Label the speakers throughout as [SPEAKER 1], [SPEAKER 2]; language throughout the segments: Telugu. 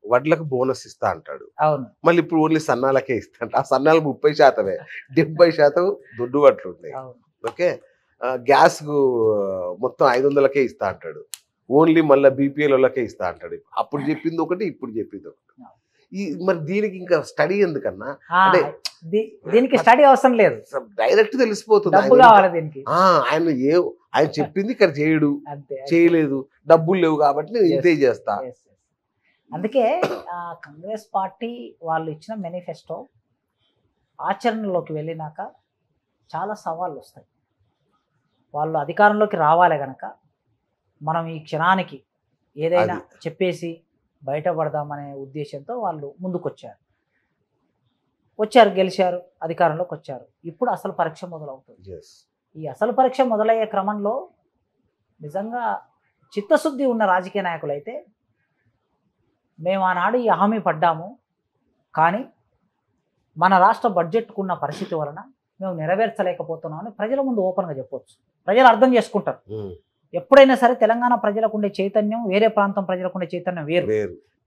[SPEAKER 1] వడ్లకు బోనస్ ఇస్తా అంటాడు.
[SPEAKER 2] అవును.
[SPEAKER 1] మళ్ళీ ఇప్పుడు ఓన్లీ సన్నాలకే ఇస్తా అంట. ఆ సన్నాలు 30%, 70% దొడ్డు వడ్లు ఉన్నాయి.
[SPEAKER 2] అవును.
[SPEAKER 1] ఓకే. గ్యాస్‌కు మొత్తం 500కే ఇస్తా అంటాడు. ఓన్లీ మళ్ళా బీపీఎల్ వాళ్ళకే ఇస్తా అంటాడు. అప్పుడు చెప్పింది ఒకటి, ఇప్పుడు చెప్పింది ఒకటి. మరి దీనికి ఇంకా స్టడీ ఎందుకన్నా? అంటే
[SPEAKER 2] దీనికి స్టడీ అవసరం లేదు,
[SPEAKER 1] డైరెక్ట్ తెలిసిపోతుంది.
[SPEAKER 2] డబ్బు కావాలి దీనికి.
[SPEAKER 1] ఆయన చెప్పింది ఇక్కడ చేయడు, చేయలేదు, డబ్బులు లేవు కాబట్టి నేను ఇంతే చేస్తా.
[SPEAKER 2] అందుకే కాంగ్రెస్ పార్టీ వాళ్ళు ఇచ్చిన మేనిఫెస్టో ఆచరణలోకి వెళ్ళినాక చాలా సవాళ్ళు వస్తాయి. వాళ్ళు అధికారంలోకి రావాలి కనుక మనం ఈ క్షణానికి ఏదైనా చెప్పేసి బయటపడదామనే ఉద్దేశంతో వాళ్ళు ముందుకొచ్చారు, గెలిచారు, అధికారంలోకి వచ్చారు. ఇప్పుడు అసలు పరీక్ష మొదలవుతుంది. ఈ అసలు పరీక్ష మొదలయ్యే క్రమంలో నిజంగా చిత్తశుద్ధి ఉన్న రాజకీయ నాయకులు అయితే మేము ఆనాడు ఈ హామీ పడ్డాము, కానీ మన రాష్ట్ర బడ్జెట్కున్న పరిస్థితి వలన మేము నెరవేర్చలేకపోతున్నామని ప్రజల ముందు ఓపెన్గా చెప్పవచ్చు. ప్రజలు అర్థం చేసుకుంటారు. ఎప్పుడైనా సరే తెలంగాణ ప్రజలకు ఉండే చైతన్యం వేరే ప్రాంతం ప్రజలకు ఉండే చైతన్యం వేరు.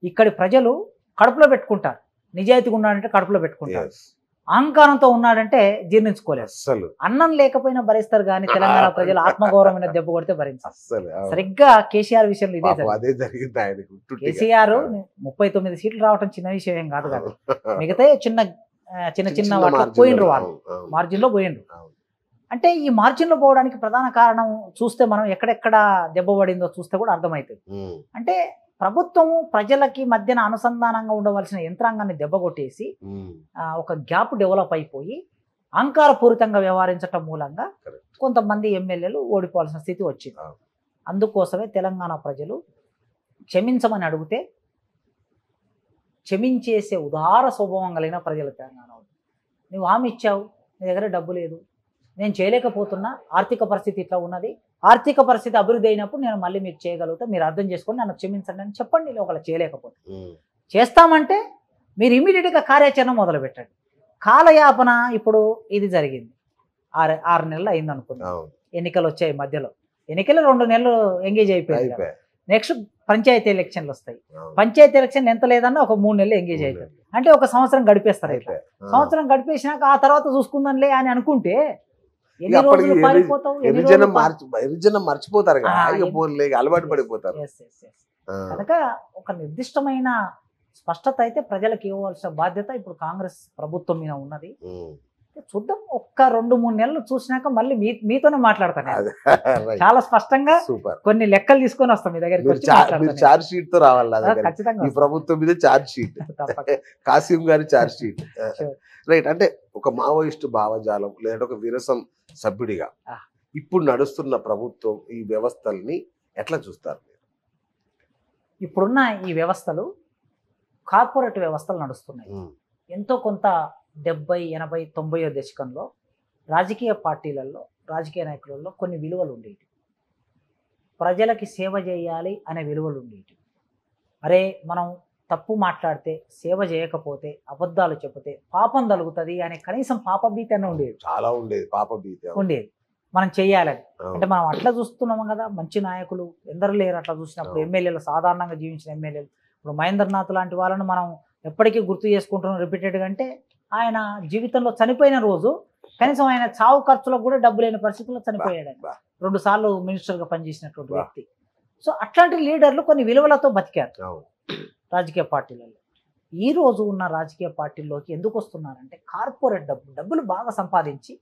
[SPEAKER 2] ఇక్కడి ప్రజలు కడుపులో పెట్టుకుంటారు. నిజాయితీగా ఉన్నాడంటే కడుపులో పెట్టుకుంటారు, అహంకారంతో ఉన్నాడంటే జీర్ణించుకోలేదు. అన్నం లేకపోయినా భరిస్తారు, కానీ తెలంగాణ ప్రజలు ఆత్మగౌరవమైన దెబ్బ కొడితే భరించారు. సరిగ్గా కేసీఆర్ విషయంలో ఇదే జరిగింది. కేసీఆర్ 39 సీట్లు రావటం చిన్న విషయం ఏం కాదు కదా. మిగతా చిన్న వాటిలో పోయిండ్రు, వాళ్ళు మార్జిన్లో పోయిండ్రు. అంటే ఈ మార్జిన్లో పోవడానికి ప్రధాన కారణం చూస్తే మనం ఎక్కడెక్కడ దెబ్బ పడిందో చూస్తే కూడా అర్థమవుతుంది. అంటే ప్రభుత్వము ప్రజలకి మధ్యన అనుసంధానంగా ఉండవలసిన యంత్రాంగాన్ని దెబ్బ కొట్టేసి ఒక గ్యాప్ డెవలప్ అయిపోయి అహంకారపూరితంగా వ్యవహరించటం మూలంగా కొంతమంది ఎమ్మెల్యేలు ఓడిపోవాల్సిన స్థితి వచ్చింది. అందుకోసమే తెలంగాణ ప్రజలు క్షమించమని అడిగితే క్షమించేసే ఉదార స్వభావం కలిగిన ప్రజలు తెలంగాణ. నువ్వు హామీ ఇచ్చావు, నీ దగ్గర డబ్బు లేదు, నేను చేయలేకపోతున్నా, ఆర్థిక పరిస్థితి ఇట్లా ఉన్నది, ఆర్థిక పరిస్థితి అభివృద్ధి అయినప్పుడు నేను మళ్ళీ మీకు చేయగలుగుతా, మీరు అర్థం చేసుకొని నన్ను క్షమించండి అని చెప్పండి. ఒకవేళ చేయలేకపోతే చేస్తామంటే మీరు ఇమీడియట్గా కార్యాచరణ మొదలు పెట్టండి. కాలయాపన ఇప్పుడు ఇది జరిగింది, 6 నెలలు అయింది అనుకుందాం. ఎన్నికలు వచ్చాయి, మధ్యలో ఎన్నికలు 2 నెలలు ఎంగేజ్ అయిపోయింది. నెక్స్ట్ పంచాయతీ ఎలక్షన్లు వస్తాయి. పంచాయతీ ఎలక్షన్ ఎంత లేదన్నా ఒక 3 నెలలు ఎంగేజ్ అవుతారు. అంటే ఒక సంవత్సరం గడిపేస్తారు. ఇట్లా సంవత్సరం గడిపేసినాక ఆ తర్వాత చూసుకుందాంలే అని అనుకుంటే
[SPEAKER 1] మర్చిపోతారు, అలవాటు పడిపోతారు.
[SPEAKER 2] కనుక ఒక నిర్దిష్టమైన స్పష్టత అయితే ప్రజలకు ఇవ్వవలసిన బాధ్యత ఇప్పుడు కాంగ్రెస్ ప్రభుత్వం మీద ఉన్నది. చూద్దాం, ఒక్క 2-3 నెలలు చూసినాక మళ్ళీ మీతోనే మాట్లాడతాను. చాలా స్పష్టంగా కొన్ని లెక్కలు తీసుకొని వస్తాం మీ దగ్గరికి.
[SPEAKER 1] చార్జ్ షీట్ తో రావాలి ఖచ్చితంగా. ఈ ప్రభుత్వం మీద చార్జ్ షీట్, కాసిం గారి చార్జ్ షీట్. రైట్. అంటే ఒక మావోయిస్టు భావజాలం లేదంటే ఒక విరసం సభ్యుడిగా ఇప్పుడు నడుస్తున్న ప్రభుత్వం ఈ వ్యవస్థల్ని ఎట్లా చూస్తారు?
[SPEAKER 2] ఇప్పుడున్న ఈ వ్యవస్థలు కార్పొరేట్ వ్యవస్థలు నడుస్తున్నాయి. ఎంతో కొంత 70, 80, 90 దశకంలో రాజకీయ పార్టీలలో, రాజకీయ నాయకులలో కొన్ని విలువలు ఉండేవి. ప్రజలకి సేవ చేయాలి అనే విలువలు ఉండేవి. అరే మనం తప్పు మాట్లాడితే, సేవ చేయకపోతే, అబద్ధాలు చెబితే పాపం తగులుతుంది అనే కనీసం పాపభీతి అనే ఉండేది.
[SPEAKER 1] చాలా ఉండేది, పాపభీతి ఉండేది.
[SPEAKER 2] మనం చెయ్యాలని. అంటే మనం అట్లా చూస్తున్నాము కదా, మంచి నాయకులు ఎందరు లేరు అట్లా చూసినప్పుడు. ఎమ్మెల్యేలు, సాధారణంగా జీవించిన ఎమ్మెల్యేలు, ఇప్పుడు మహేంద్రనాథ్ లాంటి వాళ్ళను మనం ఎప్పటికీ గుర్తు చేసుకుంటున్నాం రిపీటెడ్గా. అంటే ఆయన జీవితంలో చనిపోయిన రోజు కనీసం ఆయన చావు ఖర్చులకు కూడా డబ్బు లేని పరిస్థితుల్లో చనిపోయాడు. 2 సార్లు మినిస్టర్గా పనిచేసినటువంటి వ్యక్తి. సో అట్లాంటి లీడర్లు కొన్ని విలువలతో బతికారు రాజకీయ పార్టీలలో. ఈ రోజు ఉన్న రాజకీయ పార్టీల్లోకి ఎందుకు వస్తున్నారంటే కార్పొరేట్ డబ్బులు బాగా సంపాదించి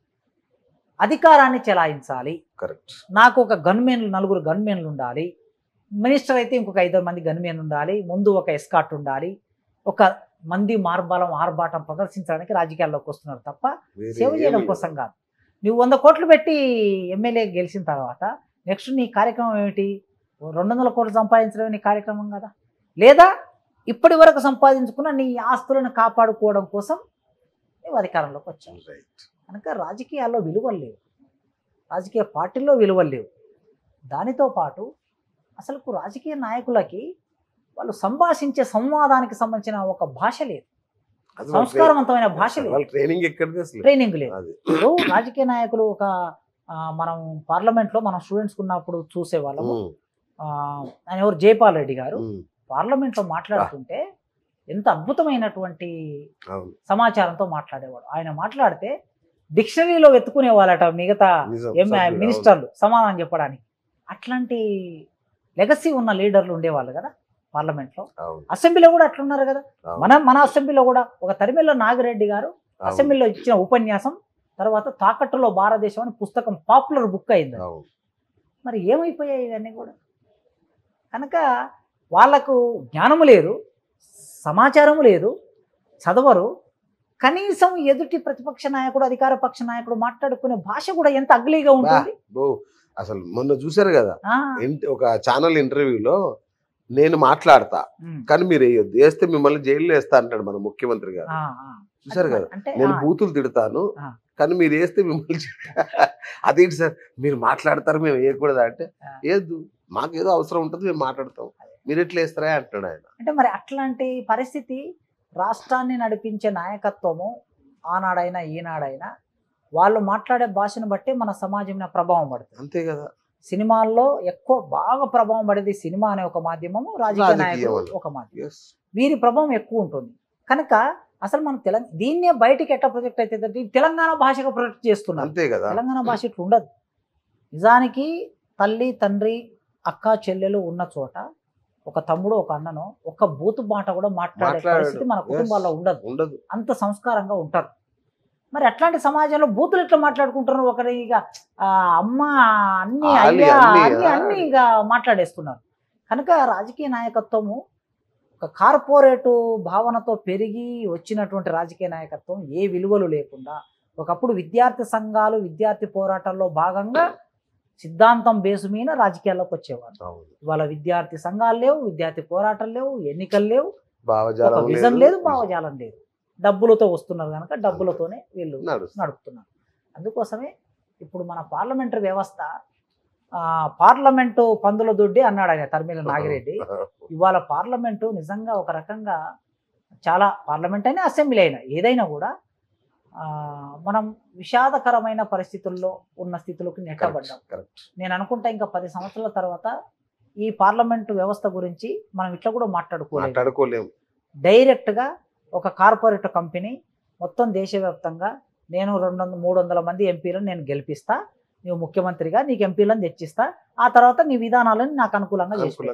[SPEAKER 2] అధికారాన్ని చెలాయించాలి.
[SPEAKER 1] కరెక్ట్.
[SPEAKER 2] నాకు ఒక గన్మెన్లు, 4 గన్మెన్లు ఉండాలి, మినిస్టర్ అయితే ఇంకొక 5 మంది గన్మెన్ ఉండాలి, ముందు ఒక ఎస్కాట్ ఉండాలి, ఒక మంది మార్బలం ఆర్భాటం ప్రదర్శించడానికి రాజకీయాల్లోకి వస్తున్నారు తప్ప సేవ చేయడం కోసం కాదు. నువ్వు 100 కోట్లు పెట్టి ఎమ్మెల్యే గెలిచిన తర్వాత నెక్స్ట్ నీ కార్యక్రమం ఏమిటి? 200 కోట్లు సంపాదించడమే నీ కార్యక్రమం కదా. లేదా ఇప్పటి వరకు సంపాదించుకున్న నీ ఆస్తులను కాపాడుకోవడం కోసం నువ్వు అధికారంలోకి వచ్చావు. కనుక రాజకీయాల్లో విలువలు లేవు, రాజకీయ పార్టీల్లో విలువలు లేవు. దానితో పాటు అసలు రాజకీయ నాయకులకి వాళ్ళు సంభాషించే సంవాదానికి సంబంధించిన ఒక భాష లేదు, సంస్కారవంతమైన భాష లేదు, ట్రైనింగ్ లేదు. ఇప్పుడు రాజకీయ నాయకులు ఒక మనం పార్లమెంట్లో మనం స్టూడెంట్స్ ఉన్నప్పుడు చూసేవాళ్ళము. ఆయన ఎవరు, జైపాల్ రెడ్డి గారు పార్లమెంట్లో మాట్లాడుతుంటే ఎంత అద్భుతమైనటువంటి సమాచారంతో మాట్లాడేవాడు. ఆయన మాట్లాడితే డిక్షనరీలో వెతుకునే వాళ్ళట మిగతా మినిస్టర్లు సమాధానం చెప్పడానికి. అట్లాంటి లెగసీ ఉన్న లీడర్లు ఉండేవాళ్ళు కదా పార్లమెంట్లో. అసెంబ్లీలో కూడా అట్లున్నారు కదా. మన అసెంబ్లీలో కూడా ఒక తరిమెల్ల నాగిరెడ్డి గారు అసెంబ్లీలో ఇచ్చిన ఉపన్యాసం తర్వాత తాకట్టులో భారతదేశం అని పుస్తకం పాపులర్ బుక్ అయింది. మరి ఏమైపోయాయి ఇవన్నీ కూడా? కనుక వాళ్ళకు జ్ఞానము లేదు, సమాచారము లేదు, చదవరు. కనీసం ఎదుటి ప్రతిపక్ష నాయకుడు అధికార పక్ష నాయకుడు మాట్లాడుకునే భాష కూడా ఎంత అగ్లీగా ఉంటుంది.
[SPEAKER 1] అసలు మొన్న చూసారు కదా ఒక ఛానల్ ఇంటర్వ్యూలో, నేను మాట్లాడతా కానీ మీరు వేయొద్దు, వేస్తే మిమ్మల్ని జైల్లో వేస్తా అంటాడు మన ముఖ్యమంత్రి గారు. చూసారు కదా, నేను బూతులు తిడతాను కానీ మీరు వేస్తే మిమ్మల్ని అదేంటి సార్ మీరు మాట్లాడతారు మేము వేయకూడదా అంటే, ఏదు మాకేదో అవసరం ఉంటుంది మేము మాట్లాడతాం, మీరు ఎట్లా వేస్తారా అంటాడు ఆయన.
[SPEAKER 2] అంటే మరి అట్లాంటి పరిస్థితి రాష్ట్రాన్ని నడిపించే నాయకత్వము ఆనాడైనా ఈనాడైనా వాళ్ళు మాట్లాడే భాషను బట్టి మన సమాజం మీద ప్రభావం పడుతుంది.
[SPEAKER 1] అంతే కదా.
[SPEAKER 2] సినిమాల్లో ఎక్కువ బాగా ప్రభావం పడేది సినిమా అనే ఒక మాధ్యమము, రాజకీయ నాయకులు ఒక మాధ్యమం, వీరి ప్రభావం ఎక్కువ ఉంటుంది. కనుక అసలు మన దీన్నే బయటికి ఎట్లా ప్రొజెక్ట్ అవుతుంది, తెలంగాణ భాషగా ప్రొజెక్ట్ చేస్తున్నారు.
[SPEAKER 1] అంతే కదా.
[SPEAKER 2] తెలంగాణ భాష ఇట్లా ఉండదు. నిజానికి తల్లి తండ్రి అక్క చెల్లెలు ఉన్న చోట ఒక తమ్ముడు ఒక అన్నను ఒక బూతు మాట కూడా మాట్లాడే పరిస్థితి మన కుటుంబాల్లో ఉండదు. అంత సంస్కారంగా ఉంటారు. మరి అట్లాంటి సమాజంలో బూతులు ఎట్లా మాట్లాడుకుంటున్నారు? ఒకరి ఇక అమ్మ అన్ని అయ్యా అన్ని ఇక మాట్లాడేస్తున్నారు. కనుక రాజకీయ నాయకత్వము ఒక కార్పొరేటు భావనతో పెరిగి వచ్చినటువంటి రాజకీయ నాయకత్వం ఏ విలువలు లేకుండా, ఒకప్పుడు విద్యార్థి సంఘాలు విద్యార్థి పోరాటాల్లో భాగంగా సిద్ధాంతం బేసు మీద రాజకీయాల్లోకి వచ్చేవారు. ఇవాళ విద్యార్థి సంఘాలు లేవు, విద్యార్థి పోరాటాలు లేవు, ఎన్నికలు లేవు, విజన్ లేదు, భావజాలం లేదు. డబ్బులతో వస్తున్నారు కనుక డబ్బులతోనే వీళ్ళు నడుపుతున్నారు. అందుకోసమే ఇప్పుడు మన పార్లమెంటరీ వ్యవస్థ పార్లమెంటు పందుల దొడ్డి అన్నాడు ఆయన తరిమెల్ల నాగిరెడ్డి. ఇవాళ పార్లమెంటు నిజంగా ఒక రకంగా చాలా, పార్లమెంట్ అయినా అసెంబ్లీ అయినా ఏదైనా కూడా మనం విషాదకరమైన పరిస్థితుల్లో ఉన్న స్థితులకు నెట్టబడ్డాం. నేను అనుకుంటా ఇంకా 10 సంవత్సరాల తర్వాత ఈ పార్లమెంటు వ్యవస్థ గురించి మనం ఇట్లా కూడా మాట్లాడుకోలేము. డైరెక్ట్గా ఒక కార్పొరేట్ కంపెనీ మొత్తం దేశవ్యాప్తంగా నేను 200-300 మంది ఎంపీలను నేను గెలిపిస్తా, నువ్వు ముఖ్యమంత్రిగా నీకు ఎంపీలను తెచ్చిస్తా, ఆ తర్వాత నీ విధానాలను నాకు అనుకూలంగా చేసుకుంటా.